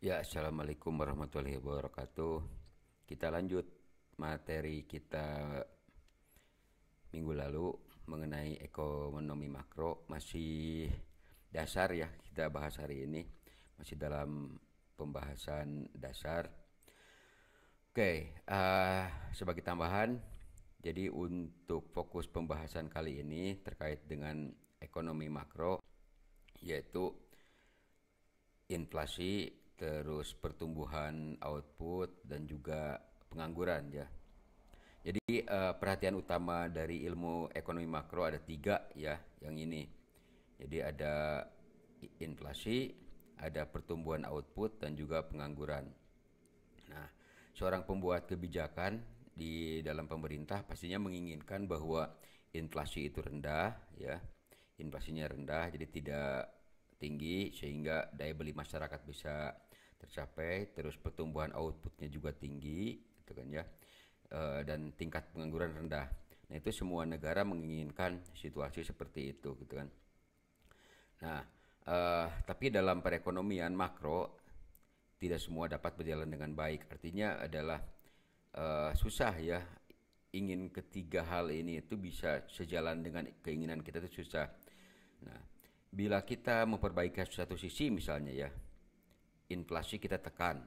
Ya, assalamualaikum warahmatullahi wabarakatuh. Kita lanjut materi kita minggu lalu mengenai ekonomi makro. Masih dasar ya, kita bahas hari ini. Masih dalam pembahasan dasar. Oke, sebagai tambahan, jadi untuk fokus pembahasan kali ini terkait dengan ekonomi makro, yaitu inflasi, terus pertumbuhan output dan juga pengangguran ya. Jadi perhatian utama dari ilmu ekonomi makro ada tiga ya, yang ini. Jadi ada inflasi, ada pertumbuhan output dan juga pengangguran. Nah, seorang pembuat kebijakan di dalam pemerintah pastinya menginginkan bahwa inflasi itu rendah ya. Inflasinya rendah jadi tidak tinggi sehingga daya beli masyarakat bisa tercapai, terus pertumbuhan outputnya juga tinggi gitu kan ya. Dan tingkat pengangguran rendah. Nah, itu semua negara menginginkan situasi seperti itu gitu kan. Nah, tapi dalam perekonomian makro tidak semua dapat berjalan dengan baik. Artinya adalah susah ya, ingin ketiga hal ini itu bisa sejalan dengan keinginan kita itu susah. Nah, bila kita memperbaiki satu sisi misalnya ya, inflasi kita tekan,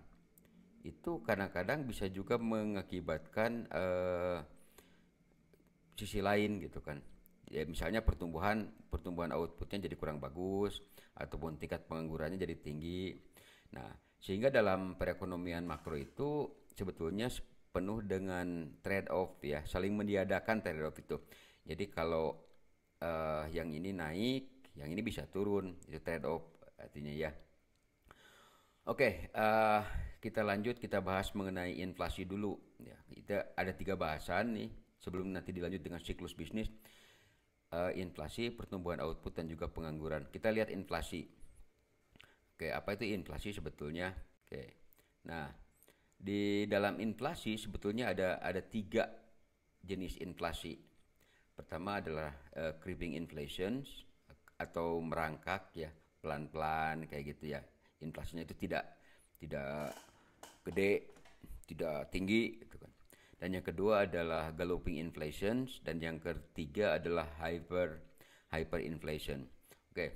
itu kadang-kadang bisa juga mengakibatkan sisi lain gitu kan. Ya misalnya pertumbuhan outputnya jadi kurang bagus ataupun tingkat penganggurannya jadi tinggi. Nah, sehingga dalam perekonomian makro itu sebetulnya penuh dengan trade off ya, saling meniadakan trade off itu. Jadi kalau yang ini naik, yang ini bisa turun, itu trade off artinya ya. Oke, kita lanjut, kita bahas mengenai inflasi dulu. Ya, kita ada tiga bahasan nih sebelum nanti dilanjut dengan siklus bisnis. Inflasi, pertumbuhan output dan juga pengangguran. Kita lihat inflasi. Oke, apa itu inflasi sebetulnya? Oke, nah di dalam inflasi sebetulnya ada tiga jenis inflasi. Pertama adalah creeping inflation atau merangkak ya, pelan-pelan kayak gitu ya. Inflasinya itu tidak gede, tidak tinggi gitu kan. Dan yang kedua adalah galloping inflation dan yang ketiga adalah hyperinflation. Oke.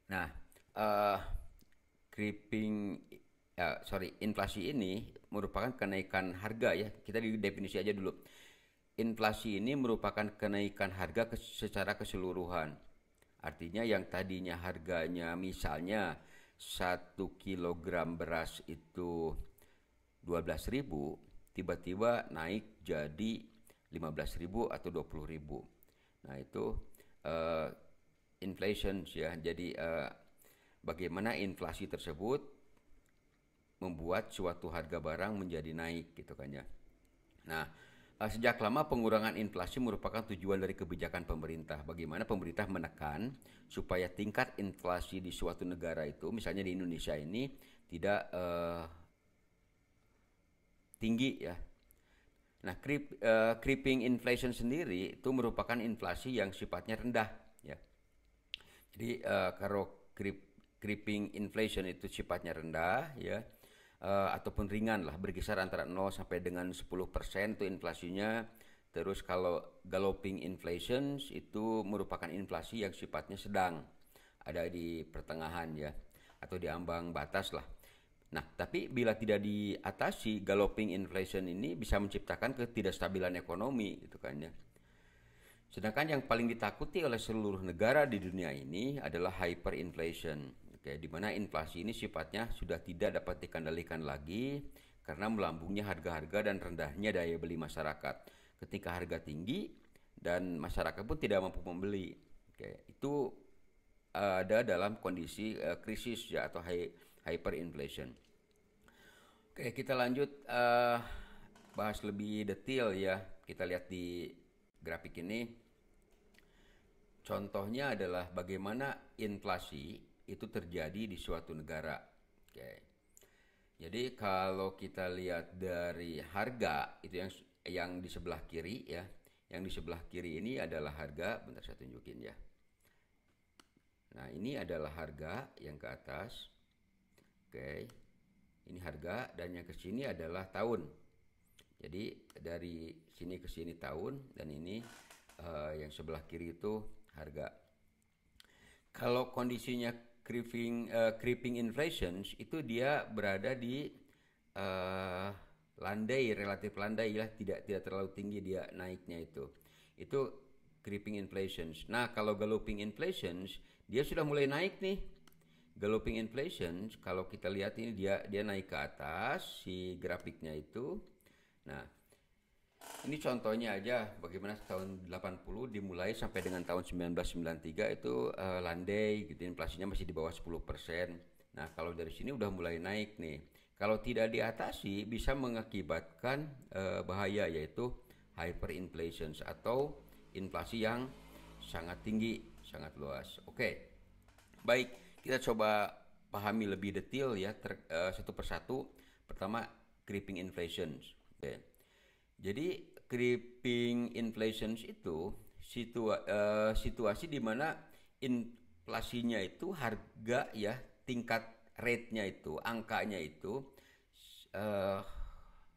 Nah, uh, creeping inflasi ini merupakan kenaikan harga ya. Kita di definisi aja dulu. Inflasi ini merupakan kenaikan harga secara keseluruhan. Artinya yang tadinya harganya misalnya 1 kilogram beras itu 12.000, tiba-tiba naik jadi 15.000 atau 20.000. Nah, itu uh, inflation ya. Jadi bagaimana inflasi tersebut membuat suatu harga barang menjadi naik gitu kan ya. Nah, sejak lama pengurangan inflasi merupakan tujuan dari kebijakan pemerintah. Bagaimana pemerintah menekan supaya tingkat inflasi di suatu negara itu, misalnya di Indonesia ini, tidak tinggi ya. Nah, creeping inflation sendiri itu merupakan inflasi yang sifatnya rendah ya. Jadi kalau creeping inflation itu sifatnya rendah ya, ataupun ringan lah, berkisar antara 0 sampai dengan 10% itu inflasinya. Terus kalau galloping inflation itu merupakan inflasi yang sifatnya sedang, ada di pertengahan ya, atau di ambang batas lah. Nah, tapi bila tidak diatasi, galloping inflation ini bisa menciptakan ketidakstabilan ekonomi gitu kan ya. Sedangkan yang paling ditakuti oleh seluruh negara di dunia ini adalah hyperinflation. Oke, di mana inflasi ini sifatnya sudah tidak dapat dikendalikan lagi karena melambungnya harga-harga dan rendahnya daya beli masyarakat. Ketika harga tinggi dan masyarakat pun tidak mampu membeli. Oke, itu ada dalam kondisi krisis ya atau hyperinflation. Oke, kita lanjut bahas lebih detail ya. Kita lihat di grafik ini. Contohnya adalah bagaimana inflasi itu terjadi di suatu negara. Oke. Jadi kalau kita lihat dari harga itu yang di sebelah kiri ya. Yang di sebelah kiri ini adalah harga, bentar saya tunjukin ya. Nah, ini adalah harga yang ke atas. Oke. Ini harga dan yang ke sini adalah tahun. Jadi dari sini ke sini tahun dan ini yang sebelah kiri itu harga. Kalau kondisinya creeping inflation itu dia berada di uh, landai, relatif landai ya, tidak terlalu tinggi dia naiknya itu creeping inflation. Nah kalau galloping inflation dia sudah mulai naik nih. Galloping inflation kalau kita lihat ini dia naik ke atas si grafiknya itu. Nah ini contohnya aja bagaimana tahun 80 dimulai sampai dengan tahun 1993 itu landai gitu, inflasinya masih di bawah 10%. Nah, kalau dari sini udah mulai naik nih. Kalau tidak diatasi bisa mengakibatkan bahaya yaitu hyperinflation atau inflasi yang sangat tinggi, sangat luas. Oke. Baik, kita coba pahami lebih detail ya satu persatu. Pertama, creeping inflation. Oke. Jadi creeping inflation itu situasi di mana inflasinya itu harga ya tingkat rate-nya itu angkanya itu uh,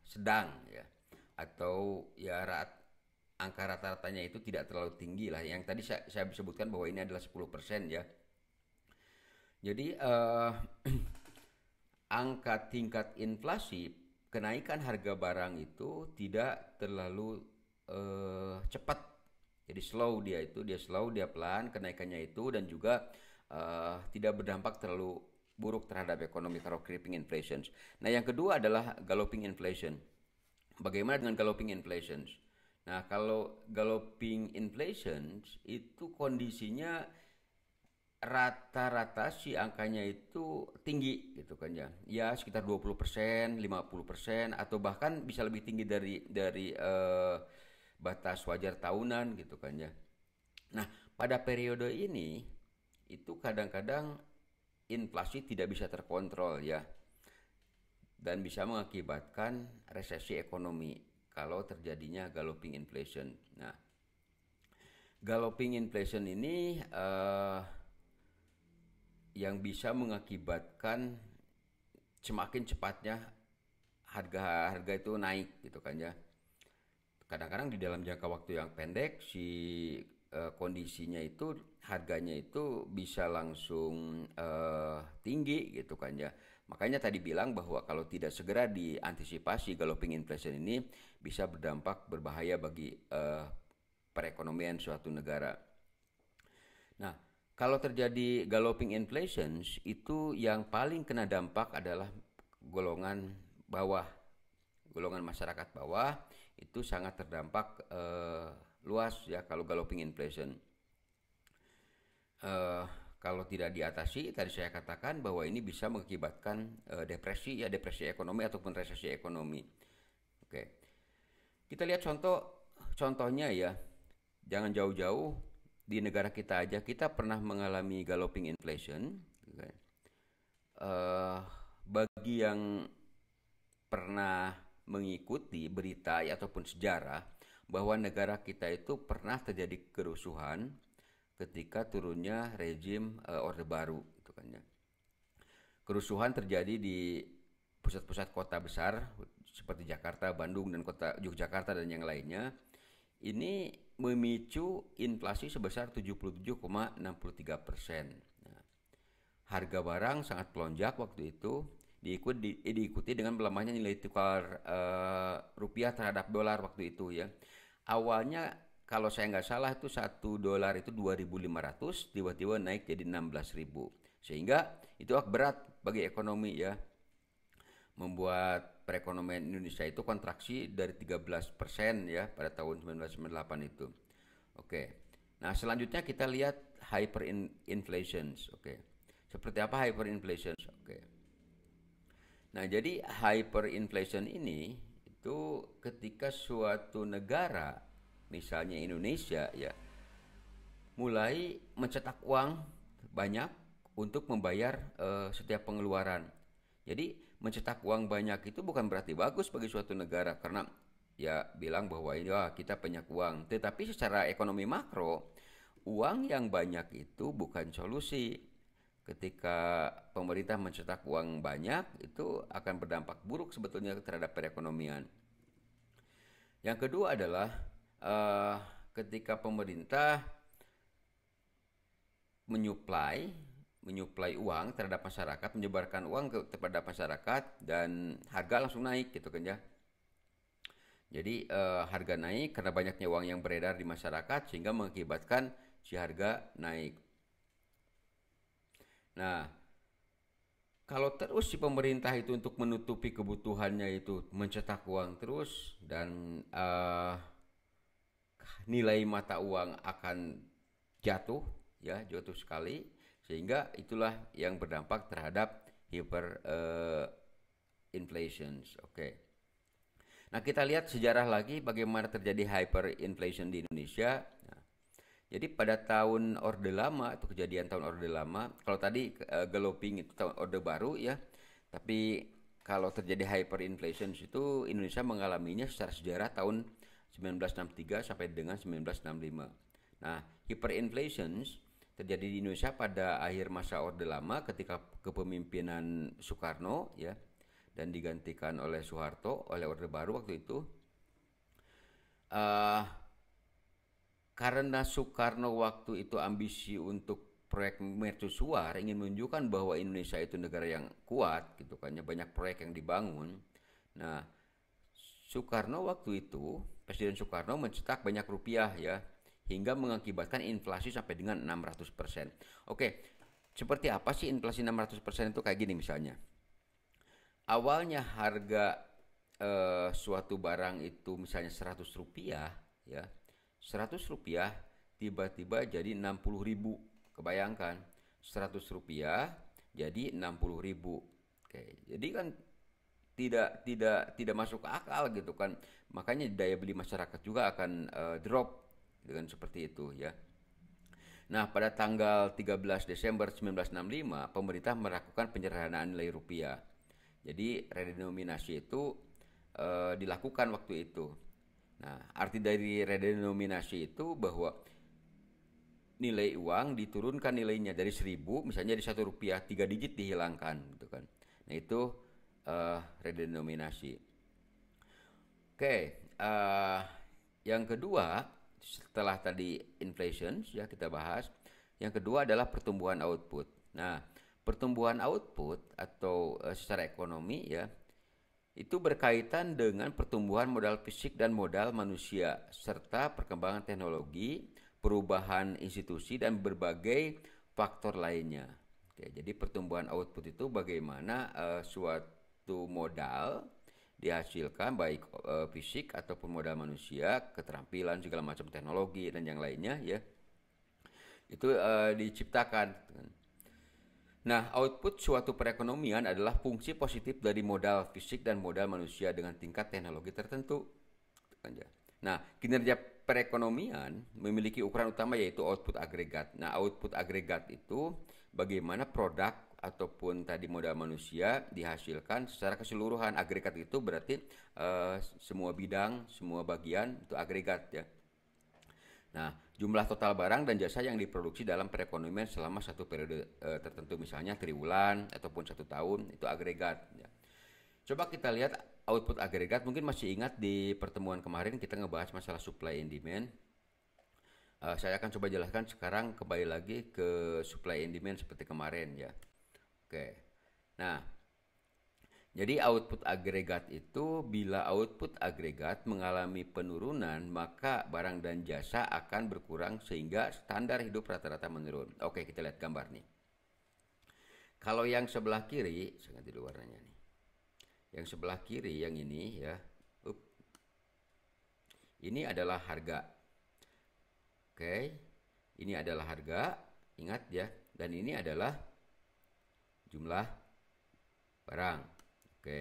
sedang ya atau ya angka rata-ratanya itu tidak terlalu tinggi lah. Yang tadi saya sebutkan bahwa ini adalah 10% ya. Jadi angka tingkat inflasi kenaikan harga barang itu tidak terlalu cepat. Jadi slow dia slow, dia pelan kenaikannya itu dan juga tidak berdampak terlalu buruk terhadap ekonomi kalau creeping inflation. Nah, yang kedua adalah galloping inflation. Bagaimana dengan galloping inflation? Nah, kalau galloping inflation itu kondisinya rata-rata si angkanya itu tinggi gitu kan ya. Ya sekitar 20%, 50% atau bahkan bisa lebih tinggi dari batas wajar tahunan gitu kan ya. Nah, pada periode ini itu kadang-kadang inflasi tidak bisa terkontrol ya dan bisa mengakibatkan resesi ekonomi kalau terjadinya galloping inflation. Nah, galloping inflation ini yang bisa mengakibatkan semakin cepatnya harga itu naik gitu kan ya. Kadang-kadang di dalam jangka waktu yang pendek si kondisinya itu harganya itu bisa langsung tinggi gitu kan ya. Makanya tadi bilang bahwa kalau tidak segera diantisipasi galloping inflation ini bisa berdampak berbahaya bagi perekonomian suatu negara. Nah, kalau terjadi galloping inflation itu yang paling kena dampak adalah golongan bawah, golongan masyarakat bawah itu sangat terdampak luas ya kalau galloping inflation. Kalau tidak diatasi, tadi saya katakan bahwa ini bisa mengakibatkan depresi ekonomi ataupun resesi ekonomi. Oke, kita lihat contohnya ya, jangan jauh-jauh. Di negara kita aja kita pernah mengalami galloping inflation. Bagi yang pernah mengikuti berita ataupun sejarah bahwa negara kita itu pernah terjadi kerusuhan ketika turunnya rezim Orde Baru gitu kan ya. Kerusuhan terjadi di pusat-pusat kota besar seperti Jakarta, Bandung dan kota Yogyakarta dan yang lainnya. Ini memicu inflasi sebesar 77,63%. Nah, harga barang sangat melonjak waktu itu, diikuti dengan melemahnya nilai tukar rupiah terhadap dolar waktu itu ya. Awalnya kalau saya nggak salah itu $1 itu 2.500, tiba-tiba naik jadi 16.000. Sehingga itu berat bagi ekonomi ya. Membuat perekonomian Indonesia itu kontraksi dari 13% ya pada tahun 1998 itu. Oke. Nah, selanjutnya kita lihat hyperinflation. Oke. Seperti apa hyperinflation? Oke. Nah, jadi hyperinflation ini itu ketika suatu negara, misalnya Indonesia ya, mulai mencetak uang banyak untuk membayar setiap pengeluaran. Jadi mencetak uang banyak itu bukan berarti bagus bagi suatu negara karena ya bilang bahwa ya kita banyak uang. Tetapi secara ekonomi makro, uang yang banyak itu bukan solusi. ketika pemerintah mencetak uang banyak itu akan berdampak buruk sebetulnya terhadap perekonomian. Yang kedua adalah eh, ketika pemerintah menyuplai uang terhadap masyarakat, menyebarkan uang kepada masyarakat dan harga langsung naik gitu kan ya. Jadi harga naik karena banyaknya uang yang beredar di masyarakat sehingga mengakibatkan si harga naik. Nah, kalau terus si pemerintah itu untuk menutupi kebutuhannya itu mencetak uang terus dan nilai mata uang akan jatuh ya, jatuh sekali sehingga itulah yang berdampak terhadap hyper inflations. Oke. Nah, kita lihat sejarah lagi bagaimana terjadi hyperinflation di Indonesia. Nah, jadi pada tahun Orde Lama, itu kejadian tahun Orde Lama, kalau tadi galloping itu tahun Orde Baru ya, tapi kalau terjadi hyperinflation itu Indonesia mengalaminya secara sejarah tahun 1963 sampai dengan 1965. Nah, hyperinflation terjadi di Indonesia pada akhir masa Orde Lama ketika kepemimpinan Soekarno ya, dan digantikan oleh Soeharto oleh Orde Baru waktu itu. Karena Soekarno waktu itu ambisi untuk proyek mercusuar, ingin menunjukkan bahwa Indonesia itu negara yang kuat gitu kan, banyak proyek yang dibangun. Nah, Soekarno waktu itu, Presiden Soekarno mencetak banyak rupiah ya, hingga mengakibatkan inflasi sampai dengan 600%. Oke, seperti apa sih inflasi 600% itu? Kayak gini misalnya. Awalnya harga suatu barang itu misalnya 100 rupiah ya, 100 rupiah tiba-tiba jadi 60.000. Kebayangkan 100 rupiah jadi 60.000. Oke, jadi kan tidak masuk akal gitu kan, makanya daya beli masyarakat juga akan drop dengan seperti itu ya. Nah, pada tanggal 13 Desember 1965 pemerintah melakukan penyederhanaan nilai rupiah. Jadi redenominasi itu dilakukan waktu itu. Nah, arti dari redenominasi itu bahwa nilai uang diturunkan nilainya dari 1.000, misalnya di 1 rupiah 3 digit dihilangkan gitu kan. Nah, itu redenominasi. Oke, yang kedua setelah tadi inflation ya kita bahas, yang kedua adalah pertumbuhan output. Nah, pertumbuhan output atau secara ekonomi ya, itu berkaitan dengan pertumbuhan modal fisik dan modal manusia serta perkembangan teknologi, perubahan institusi dan berbagai faktor lainnya. Oke, jadi pertumbuhan output itu bagaimana suatu modal dihasilkan baik fisik ataupun modal manusia, keterampilan segala macam teknologi dan yang lainnya ya, itu diciptakan. Nah, output suatu perekonomian adalah fungsi positif dari modal fisik dan modal manusia dengan tingkat teknologi tertentu. Nah, kinerja perekonomian memiliki ukuran utama yaitu output agregat. Nah, output agregat itu bagaimana produk ataupun tadi modal manusia dihasilkan secara keseluruhan. Agregat itu berarti semua bidang, semua bagian itu agregat ya. Nah, jumlah total barang dan jasa yang diproduksi dalam perekonomian selama satu periode tertentu, misalnya triwulan ataupun 1 tahun, itu agregat. Ya. Coba kita lihat output agregat. Mungkin masih ingat di pertemuan kemarin kita ngebahas masalah supply and demand. Saya akan coba jelaskan sekarang kembali lagi ke supply and demand seperti kemarin ya. Oke. Nah, jadi output agregat itu bila output agregat mengalami penurunan maka barang dan jasa akan berkurang sehingga standar hidup rata-rata menurun. Oke, kita lihat gambar nih. Kalau yang sebelah kiri, saya ganti dulu warnanya nih. Yang sebelah kiri yang ini ya. Ini adalah harga. Oke. Ini adalah harga, ingat ya. Dan ini adalah jumlah barang. Oke.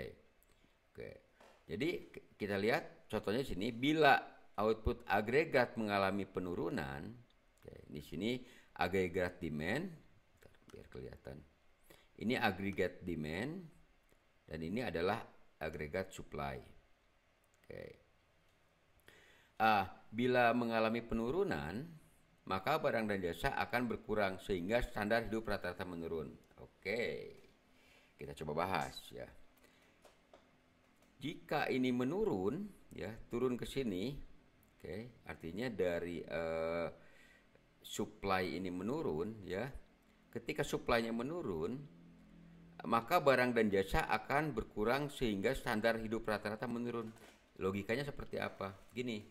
Jadi kita lihat contohnya di sini, bila output agregat mengalami penurunan, di sini agregat demand, biar kelihatan. Ini agregat demand dan ini adalah agregat supply. Bila mengalami penurunan, maka barang dan jasa akan berkurang sehingga standar hidup rata-rata menurun. Oke, kita coba bahas ya. Jika ini menurun, ya turun ke sini, oke, artinya dari supply ini menurun, ya. Ketika supply-nya menurun, maka barang dan jasa akan berkurang sehingga standar hidup rata-rata menurun. Logikanya seperti apa? Gini.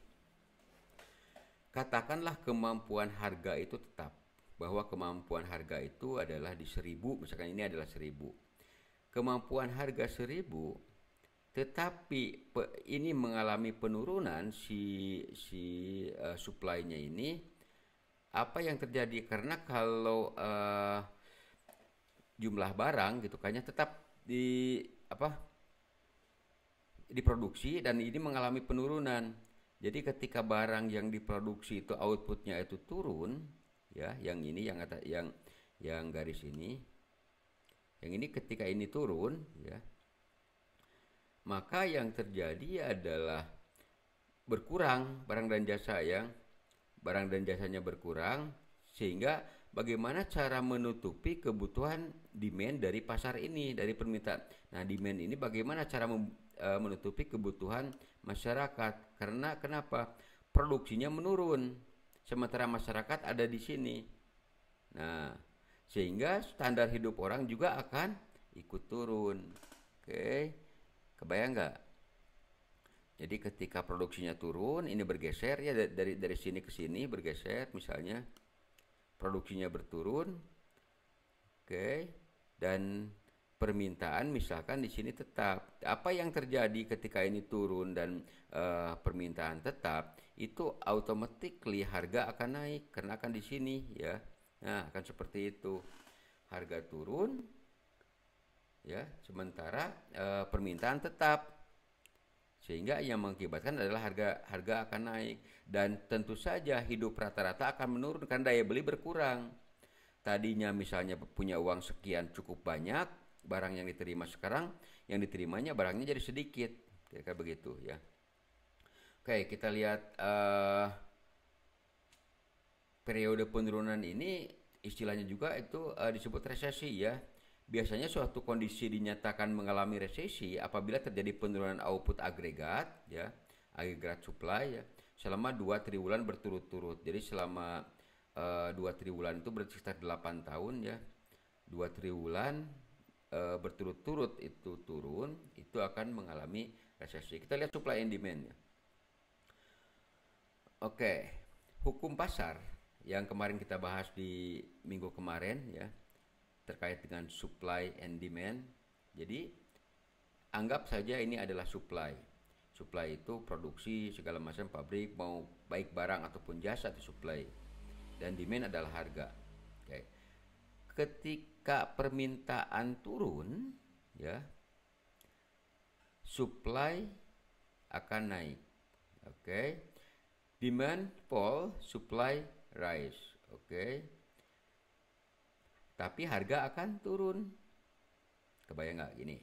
Katakanlah kemampuan harga itu tetap, bahwa kemampuan harga itu adalah di 1000, misalkan ini adalah 1000. Kemampuan harga 1000, tetapi ini mengalami penurunan si supply-nya ini. Apa yang terjadi? Karena kalau jumlah barang gitu kayaknya tetap diproduksi dan ini mengalami penurunan. Jadi ketika barang yang diproduksi itu outputnya itu turun, ya, yang ini yang garis ini, yang ini ketika ini turun, ya, maka yang terjadi adalah berkurang barang dan jasanya berkurang, sehingga bagaimana cara menutupi kebutuhan demand dari pasar ini, dari permintaan. Nah, demand ini bagaimana cara menutupi kebutuhan masyarakat? Karena kenapa? Produksinya menurun, sementara masyarakat ada di sini. Nah, sehingga standar hidup orang juga akan ikut turun. Oke, kebayang nggak? Jadi ketika produksinya turun, ini bergeser ya dari sini ke sini bergeser, misalnya produksinya berturun, oke, dan permintaan misalkan di sini tetap. Apa yang terjadi ketika ini turun dan permintaan tetap, itu automatically harga akan naik karena akan di sini, ya. Nah, akan seperti itu. Harga turun, ya, sementara permintaan tetap. Sehingga yang mengakibatkan adalah harga akan naik, dan tentu saja hidup rata-rata akan menurun karena daya beli berkurang. Tadinya misalnya punya uang sekian cukup banyak, barang yang diterima sekarang yang diterimanya barangnya jadi sedikit, kayak begitu ya. Oke, kita lihat periode penurunan ini istilahnya juga itu disebut resesi, ya. Biasanya suatu kondisi dinyatakan mengalami resesi apabila terjadi penurunan output agregat, ya, agregat supply, ya, selama 2 triwulan berturut-turut. Jadi selama 2 triwulan itu berarti sekitar 8 tahun, ya. 2 triwulan berturut-turut itu turun, itu akan mengalami resesi. Kita lihat supply and demand, ya. Oke, hukum pasar yang kemarin kita bahas di minggu kemarin, ya, terkait dengan supply and demand. Jadi anggap saja ini adalah supply. Supply itu produksi segala macam pabrik, mau baik barang ataupun jasa itu supply. Dan demand adalah harga. Oke. Ketika permintaan turun, ya, supply akan naik. Oke. Demand fall, supply rise. Oke. Tapi harga akan turun. Kebayang nggak gini?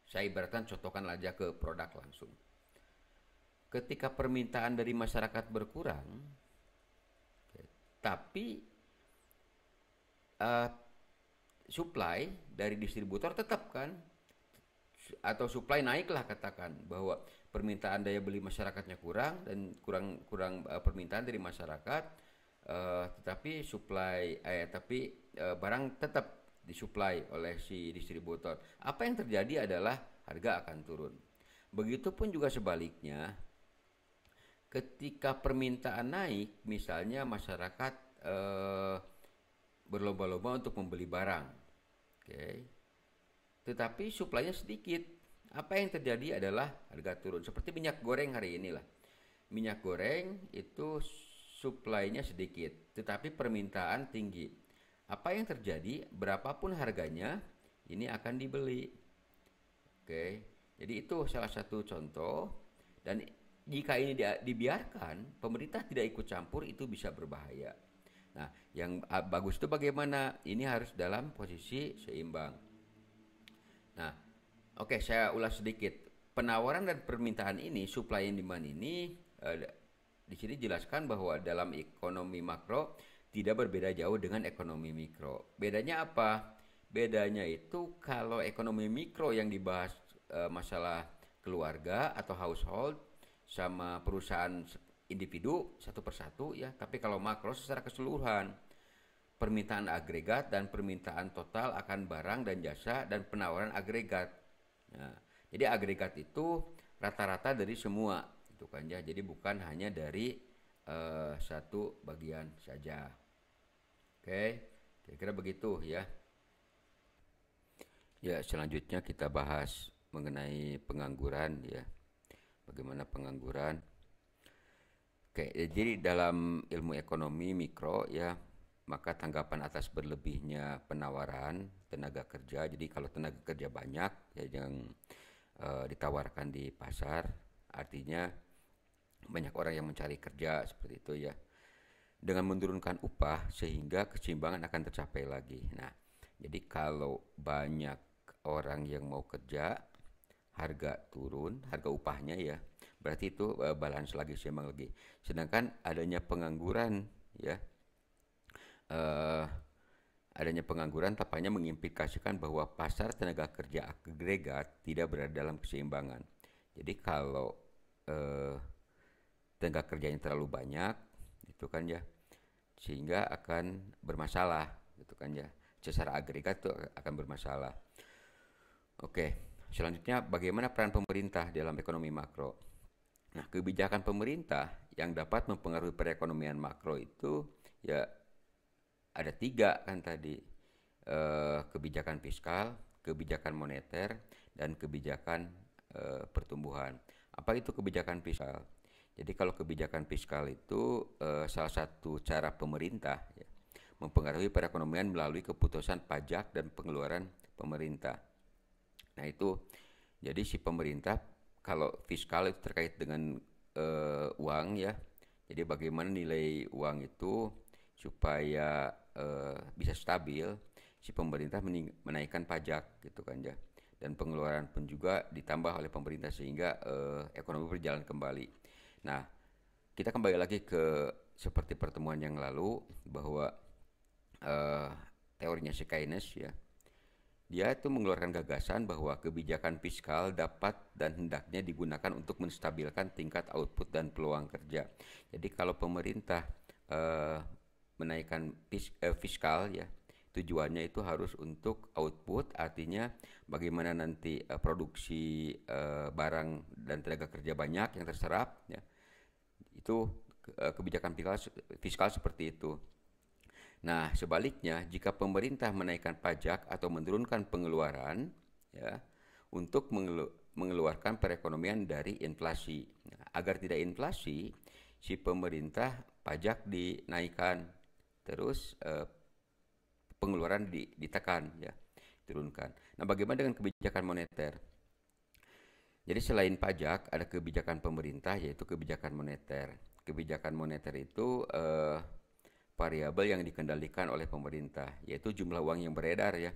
Saya ibaratkan contohkan aja ke produk langsung. Ketika permintaan dari masyarakat berkurang, tapi supply dari distributor tetap kan, atau supply naiklah, katakan bahwa permintaan daya beli masyarakatnya kurang dan kurang permintaan dari masyarakat. Tetapi barang tetap disuplai oleh si distributor. Apa yang terjadi adalah harga akan turun. Begitupun juga sebaliknya, ketika permintaan naik, misalnya masyarakat berlomba-lomba untuk membeli barang, tetapi suplainya sedikit. Apa yang terjadi adalah harga turun. Seperti minyak goreng hari inilah. Minyak goreng itu suplainya sedikit, tetapi permintaan tinggi. Apa yang terjadi? Berapapun harganya, ini akan dibeli. Oke, jadi itu salah satu contoh. Dan jika ini dibiarkan, pemerintah tidak ikut campur, itu bisa berbahaya. Nah, yang bagus itu bagaimana? Ini harus dalam posisi seimbang. Nah, oke, saya ulas sedikit. Penawaran dan permintaan ini, supply and demand ini di sini jelaskan bahwa dalam ekonomi makro tidak berbeda jauh dengan ekonomi mikro. Bedanya apa? Bedanya itu kalau ekonomi mikro yang dibahas masalah keluarga atau household sama perusahaan individu satu persatu ya, tapi kalau makro secara keseluruhan permintaan agregat dan permintaan total akan barang dan jasa dan penawaran agregat. Nah, jadi agregat itu rata-rata dari semua, itu kan ya. Jadi bukan hanya dari satu bagian saja. Oke, kira-kira begitu ya. Ya, selanjutnya kita bahas mengenai pengangguran ya. Bagaimana pengangguran? Oke, jadi dalam ilmu ekonomi mikro ya, maka tanggapan atas berlebihnya penawaran tenaga kerja. Jadi kalau tenaga kerja banyak ya yang ditawarkan di pasar, artinya banyak orang yang mencari kerja seperti itu ya. Dengan menurunkan upah sehingga keseimbangan akan tercapai lagi. Nah, jadi kalau banyak orang yang mau kerja, harga turun, harga upahnya ya, berarti itu balance lagi, seimbang lagi. Sedangkan adanya pengangguran ya, adanya pengangguran tampaknya mengimplikasikan bahwa pasar tenaga kerja agregat tidak berada dalam keseimbangan. Jadi kalau tenaga kerja yang terlalu banyak, itu kan ya, sehingga akan bermasalah, gitu kan ya. Secara agregat itu akan bermasalah. Oke, selanjutnya bagaimana peran pemerintah dalam ekonomi makro? Nah, kebijakan pemerintah yang dapat mempengaruhi perekonomian makro itu ya ada 3 kan tadi, kebijakan fiskal, kebijakan moneter, dan kebijakan pertumbuhan. Apa itu kebijakan fiskal? Jadi kalau kebijakan fiskal itu salah satu cara pemerintah ya, mempengaruhi perekonomian melalui keputusan pajak dan pengeluaran pemerintah. Nah itu, jadi si pemerintah kalau fiskal itu terkait dengan uang ya, jadi bagaimana nilai uang itu supaya bisa stabil, si pemerintah menaikkan pajak gitu kan ya, dan pengeluaran pun juga ditambah oleh pemerintah sehingga ekonomi berjalan kembali. Nah, kita kembali lagi ke seperti pertemuan yang lalu bahwa teorinya si Keynes ya, dia itu mengeluarkan gagasan bahwa kebijakan fiskal dapat dan hendaknya digunakan untuk menstabilkan tingkat output dan peluang kerja. Jadi kalau pemerintah menaikkan fiskal ya, tujuannya itu harus untuk output, artinya bagaimana nanti produksi barang dan tenaga kerja banyak yang terserap ya. Itu kebijakan fiskal seperti itu. Nah, sebaliknya jika pemerintah menaikkan pajak atau menurunkan pengeluaran ya untuk mengeluarkan perekonomian dari inflasi. Nah, agar tidak inflasi, si pemerintah pajak dinaikkan, terus pengeluaran ditekan ya, turunkan. Nah, bagaimana dengan kebijakan moneter? Jadi selain pajak ada kebijakan pemerintah yaitu kebijakan moneter. Kebijakan moneter itu variabel yang dikendalikan oleh pemerintah, yaitu jumlah uang yang beredar ya.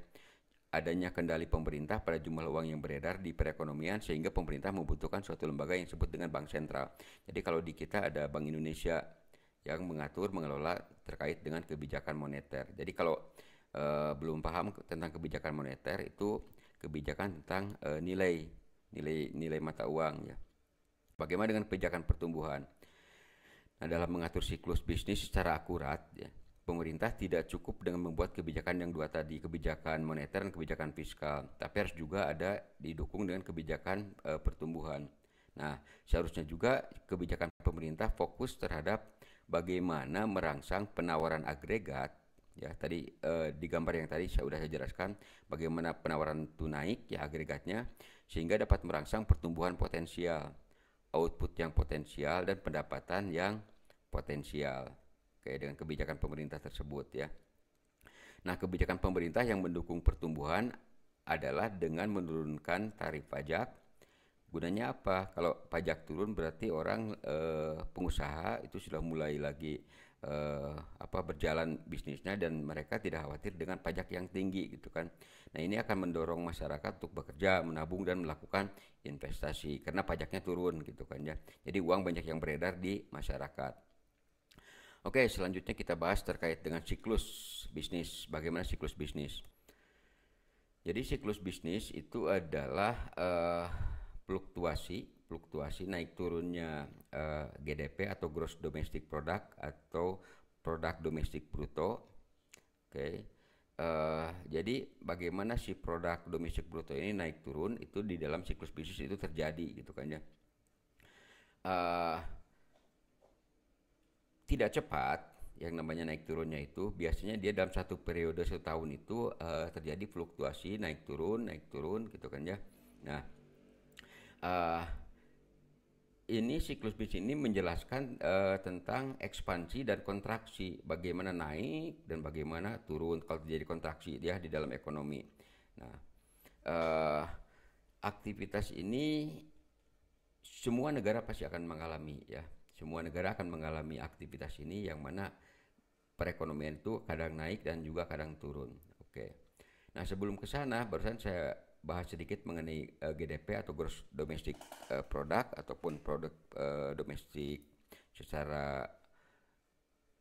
Adanya kendali pemerintah pada jumlah uang yang beredar di perekonomian sehingga pemerintah membutuhkan suatu lembaga yang disebut dengan bank sentral. Jadi kalau di kita ada Bank Indonesia yang mengatur, mengelola terkait dengan kebijakan moneter. Jadi kalau belum paham tentang kebijakan moneter, itu kebijakan tentang nilai mata uang ya. Bagaimana dengan kebijakan pertumbuhan? Nah, dalam mengatur siklus bisnis secara akurat ya, pemerintah tidak cukup dengan membuat kebijakan yang 2 tadi, kebijakan moneter dan kebijakan fiskal, tapi harus juga ada didukung dengan kebijakan pertumbuhan. Nah, seharusnya juga kebijakan pemerintah fokus terhadap bagaimana merangsang penawaran agregat ya. Tadi di gambar yang tadi saya sudah jelaskan bagaimana penawaran itu naik ya agregatnya, sehingga dapat merangsang pertumbuhan potensial, output yang potensial, dan pendapatan yang potensial. Oke, dengan kebijakan pemerintah tersebut ya. Nah, kebijakan pemerintah yang mendukung pertumbuhan adalah dengan menurunkan tarif pajak. Gunanya apa? Kalau pajak turun berarti orang pengusaha itu sudah mulai lagi berjalan bisnisnya, dan mereka tidak khawatir dengan pajak yang tinggi gitu kan. Nah, ini akan mendorong masyarakat untuk bekerja, menabung dan melakukan investasi karena pajaknya turun gitu kan ya. Jadi uang banyak yang beredar di masyarakat. Oke, selanjutnya kita bahas terkait dengan siklus bisnis. Bagaimana siklus bisnis? Jadi siklus bisnis itu adalah fluktuasi naik turunnya GDP atau Gross Domestic Product atau produk domestik bruto. Oke. Jadi bagaimana si produk domestik bruto ini naik turun itu di dalam siklus bisnis itu terjadi gitu kan ya. Tidak cepat, yang namanya naik turunnya itu biasanya dia dalam satu periode setahun itu terjadi fluktuasi naik turun gitu kan ya. Nah, uh, ini siklus bisnis ini menjelaskan tentang ekspansi dan kontraksi, bagaimana naik dan bagaimana turun kalau terjadi kontraksi dia di dalam ekonomi. Nah, aktivitas ini semua negara pasti akan mengalami ya. Semua negara akan mengalami aktivitas ini yang mana perekonomian itu kadang naik dan juga kadang turun. Oke. Nah, sebelum ke sana barusan saya bahas sedikit mengenai GDP atau Gross Domestic Product ataupun produk domestik secara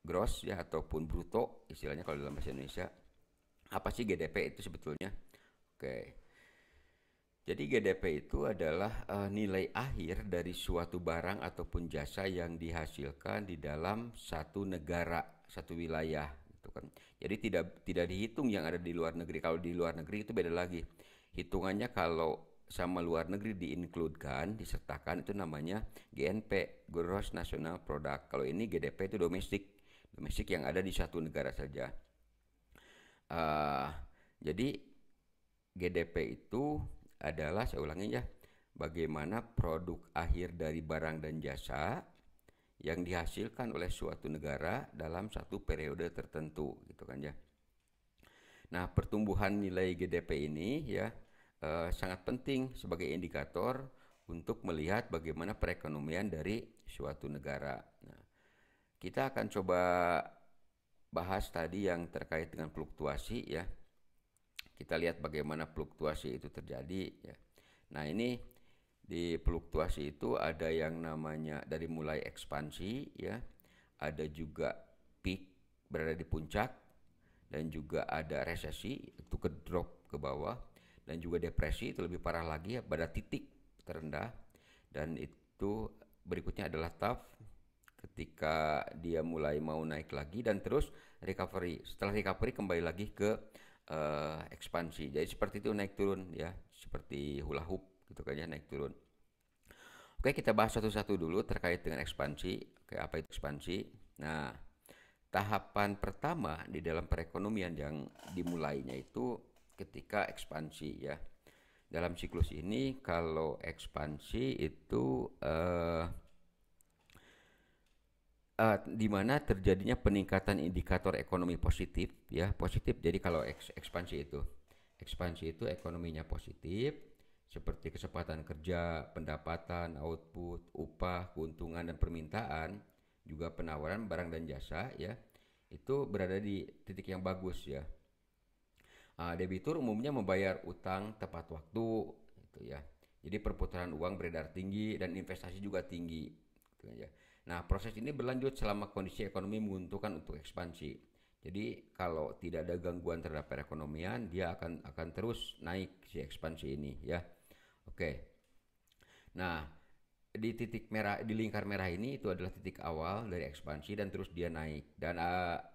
gross ya ataupun bruto istilahnya kalau dalam bahasa Indonesia. Apa sih GDP itu sebetulnya? Oke. Jadi GDP itu adalah nilai akhir dari suatu barang ataupun jasa yang dihasilkan di dalam satu negara, satu wilayah gitu kan. Jadi tidak dihitung yang ada di luar negeri. Kalau di luar negeri itu beda lagi. Hitungannya kalau sama luar negeri diincludekan, disertakan itu namanya GNP, Gross National Product. Kalau ini GDP itu domestik yang ada di satu negara saja. Jadi GDP itu adalah, saya ulangi ya, bagaimana produk akhir dari barang dan jasa yang dihasilkan oleh suatu negara dalam satu periode tertentu gitu kan ya. Nah, pertumbuhan nilai GDP ini ya sangat penting sebagai indikator untuk melihat bagaimana perekonomian dari suatu negara. Nah, kita akan coba bahas tadi yang terkait dengan fluktuasi ya. Kita lihat bagaimana fluktuasi itu terjadi ya. Nah, ini di fluktuasi itu ada yang namanya dari mulai ekspansi ya, ada juga peak berada di puncak, dan juga ada resesi itu ke drop ke bawah, dan juga depresi itu lebih parah lagi ya, pada titik terendah, dan itu berikutnya adalah tough ketika dia mulai mau naik lagi, dan terus recovery. Setelah recovery kembali lagi ke ekspansi. Jadi seperti itu naik turun ya, seperti hula hoop gitu kan ya, naik turun. Oke, kita bahas satu-satu dulu terkait dengan ekspansi. Oke, apa itu ekspansi? Nah, tahapan pertama di dalam perekonomian yang dimulainya itu ketika ekspansi ya. Dalam siklus ini kalau ekspansi itu di mana terjadinya peningkatan indikator ekonomi positif ya, positif. Jadi kalau ekspansi itu ekonominya positif, seperti kesempatan kerja, pendapatan, output, upah, keuntungan dan permintaan, juga penawaran barang dan jasa ya, itu berada di titik yang bagus ya. Debitur umumnya membayar utang tepat waktu gitu ya. Jadi perputaran uang beredar tinggi dan investasi juga tinggi gitu ya. Nah, proses ini berlanjut selama kondisi ekonomi menguntungkan untuk ekspansi. Jadi kalau tidak ada gangguan terhadap perekonomian, dia akan terus naik si ekspansi ini ya. Oke. Nah, di titik merah, di lingkar merah ini itu adalah titik awal dari ekspansi dan terus dia naik, dan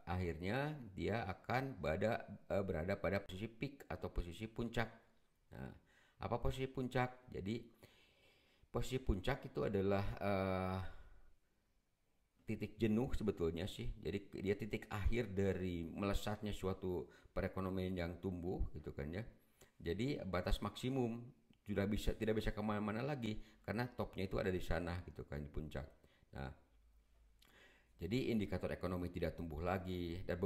akhirnya dia akan berada pada posisi peak atau posisi puncak. Nah, apa posisi puncak? Jadi posisi puncak itu adalah titik jenuh sebetulnya sih. Jadi dia titik akhir dari melesatnya suatu perekonomian yang tumbuh gitu kan ya. Jadi batas maksimum sudah tidak bisa kemana-mana lagi karena topnya itu ada di sana gitu kan, di puncak. Nah, jadi indikator ekonomi tidak tumbuh lagi dan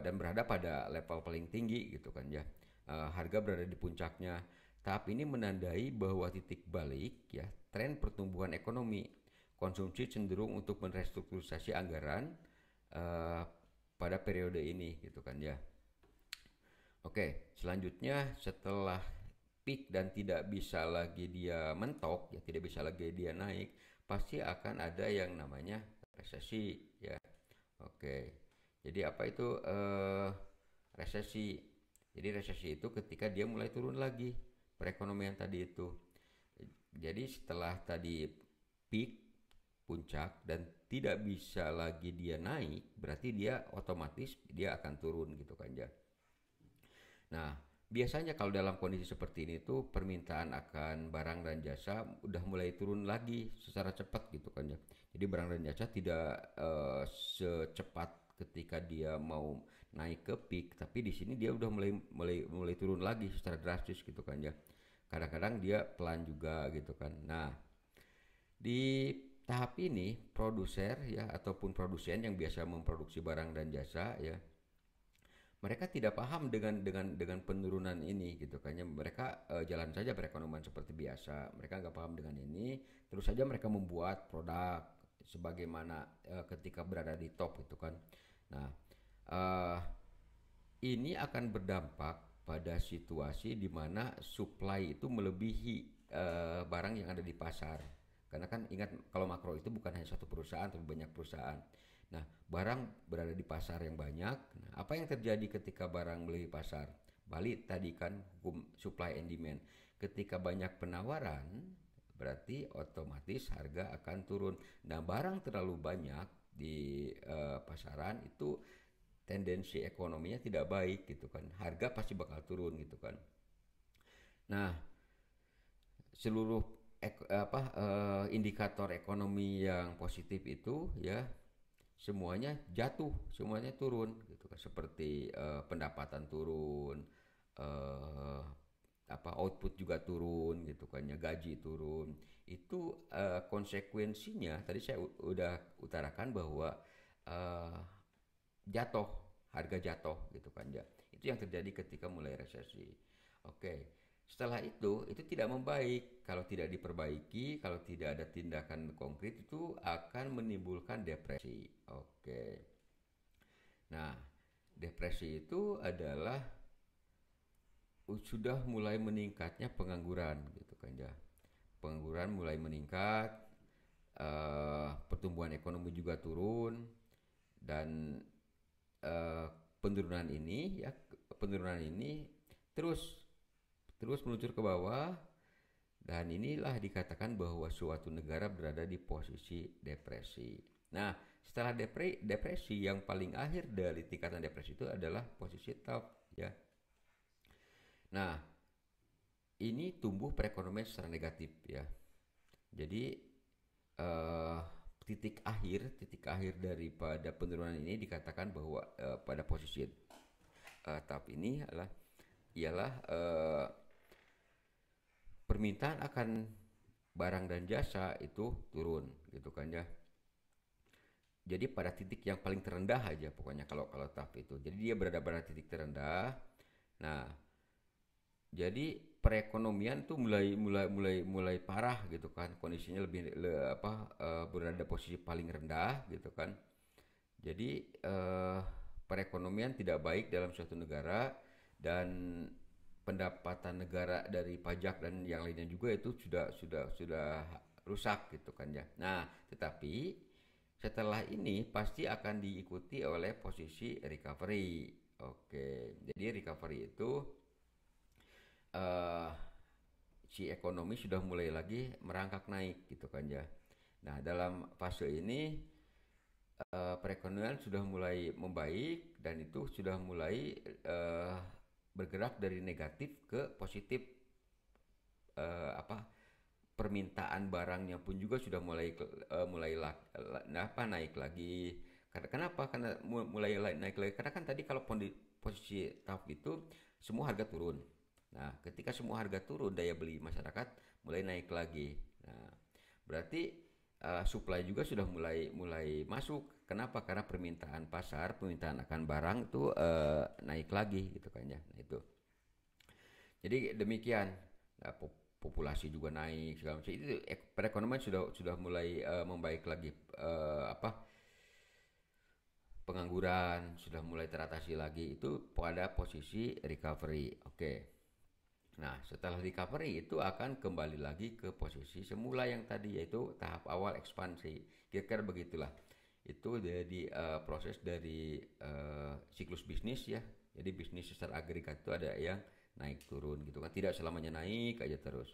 dan berada pada level paling tinggi gitu kan ya. Harga berada di puncaknya. Tahap ini menandai bahwa titik balik ya tren pertumbuhan ekonomi. konsumsi cenderung untuk merestrukturisasi anggaran uh, pada periode ini gitu kan ya. Oke, selanjutnya setelah peak dan tidak bisa lagi dia mentok, ya tidak bisa lagi dia naik, pasti akan ada yang namanya resesi ya. Oke, jadi apa itu resesi? Jadi resesi itu ketika dia mulai turun lagi perekonomian tadi itu. Jadi setelah tadi peak puncak dan tidak bisa lagi dia naik, berarti dia otomatis dia akan turun gitu kan ya. Nah, biasanya kalau dalam kondisi seperti ini tuh permintaan akan barang dan jasa udah mulai turun lagi secara cepat gitu kan ya. Jadi barang dan jasa tidak secepat ketika dia mau naik ke peak, tapi di sini dia udah mulai turun lagi secara drastis gitu kan ya. Kadang-kadang dia pelan juga gitu kan. Nah, di tahap ini produser ya ataupun produsen yang biasa memproduksi barang dan jasa ya, mereka tidak paham dengan penurunan ini gitu kan ya. Mereka jalan saja perekonomian seperti biasa, mereka nggak paham dengan ini, terus saja mereka membuat produk sebagaimana ketika berada di top gitu kan. Nah, uh, ini akan berdampak pada situasi di mana supply itu melebihi barang yang ada di pasar. Karena kan ingat kalau makro itu bukan hanya satu perusahaan tapi banyak perusahaan. Nah, barang berada di pasar yang banyak. Nah, apa yang terjadi ketika barang melebihi pasar? Balik tadi kan hukum supply and demand. Ketika banyak penawaran, berarti otomatis harga akan turun. Nah, barang terlalu banyak di pasaran itu tendensi ekonominya tidak baik gitu kan. Harga pasti bakal turun gitu kan. Nah, seluruh indikator ekonomi yang positif itu ya semuanya jatuh, semuanya turun gitu kan. Seperti pendapatan turun, eh, output juga turun gitu kan ya, gaji turun. Itu konsekuensinya tadi saya udah utarakan bahwa eh, jatuh, harga jatuh gitu kan ya. Itu yang terjadi ketika mulai resesi. Oke. Setelah itu tidak membaik. Kalau tidak diperbaiki, kalau tidak ada tindakan konkret itu akan menimbulkan depresi. Oke. Nah, depresi itu adalah sudah mulai meningkatnya pengangguran gitu kan ya. Pengangguran mulai meningkat, pertumbuhan ekonomi juga turun dan eh, penurunan ini ya penurunan ini terus terus meluncur ke bawah dan inilah dikatakan bahwa suatu negara berada di posisi depresi. Nah, setelah depresi yang paling akhir dari tingkatan depresi itu adalah posisi top ya. Nah, ini tumbuh perekonomian secara negatif ya. Jadi eh, titik akhir daripada penurunan ini dikatakan bahwa pada posisi tahap ini ialah permintaan akan barang dan jasa itu turun gitu kan ya. Jadi pada titik yang paling terendah aja pokoknya kalau tahap itu. Jadi dia berada pada titik terendah. Nah, jadi perekonomian tuh mulai parah gitu kan. Kondisinya berada posisi paling rendah gitu kan. Jadi perekonomian tidak baik dalam suatu negara dan pendapatan negara dari pajak dan yang lainnya juga itu sudah rusak gitu kan ya. Nah, tetapi setelah ini pasti akan diikuti oleh posisi recovery. Oke, jadi recovery itu eh, si ekonomi sudah mulai lagi merangkak naik gitu kan ya. Nah, dalam fase ini perekonomian sudah mulai membaik dan itu sudah mulai bergerak dari negatif ke positif. Permintaan barangnya pun juga sudah naik lagi. Kenapa? Karena mulai naik lagi. Karena kan tadi kalau posisi tahap itu semua harga turun. Nah, ketika semua harga turun, daya beli masyarakat mulai naik lagi. Nah, berarti supply juga sudah mulai masuk. Kenapa? Karena permintaan akan barang itu naik lagi gitu kan ya. Nah, itu. Jadi demikian. Nah, populasi juga naik segala macam itu perekonomian sudah mulai membaik lagi, apa, pengangguran sudah mulai teratasi lagi, itu pada posisi recovery. Oke. Nah, setelah recovery itu akan kembali lagi ke posisi semula yang tadi, yaitu tahap awal ekspansi. Kira-kira begitulah. Itu jadi proses dari siklus bisnis ya. Jadi bisnis secara agregat itu ada yang naik turun gitu kan. Tidak selamanya naik aja terus.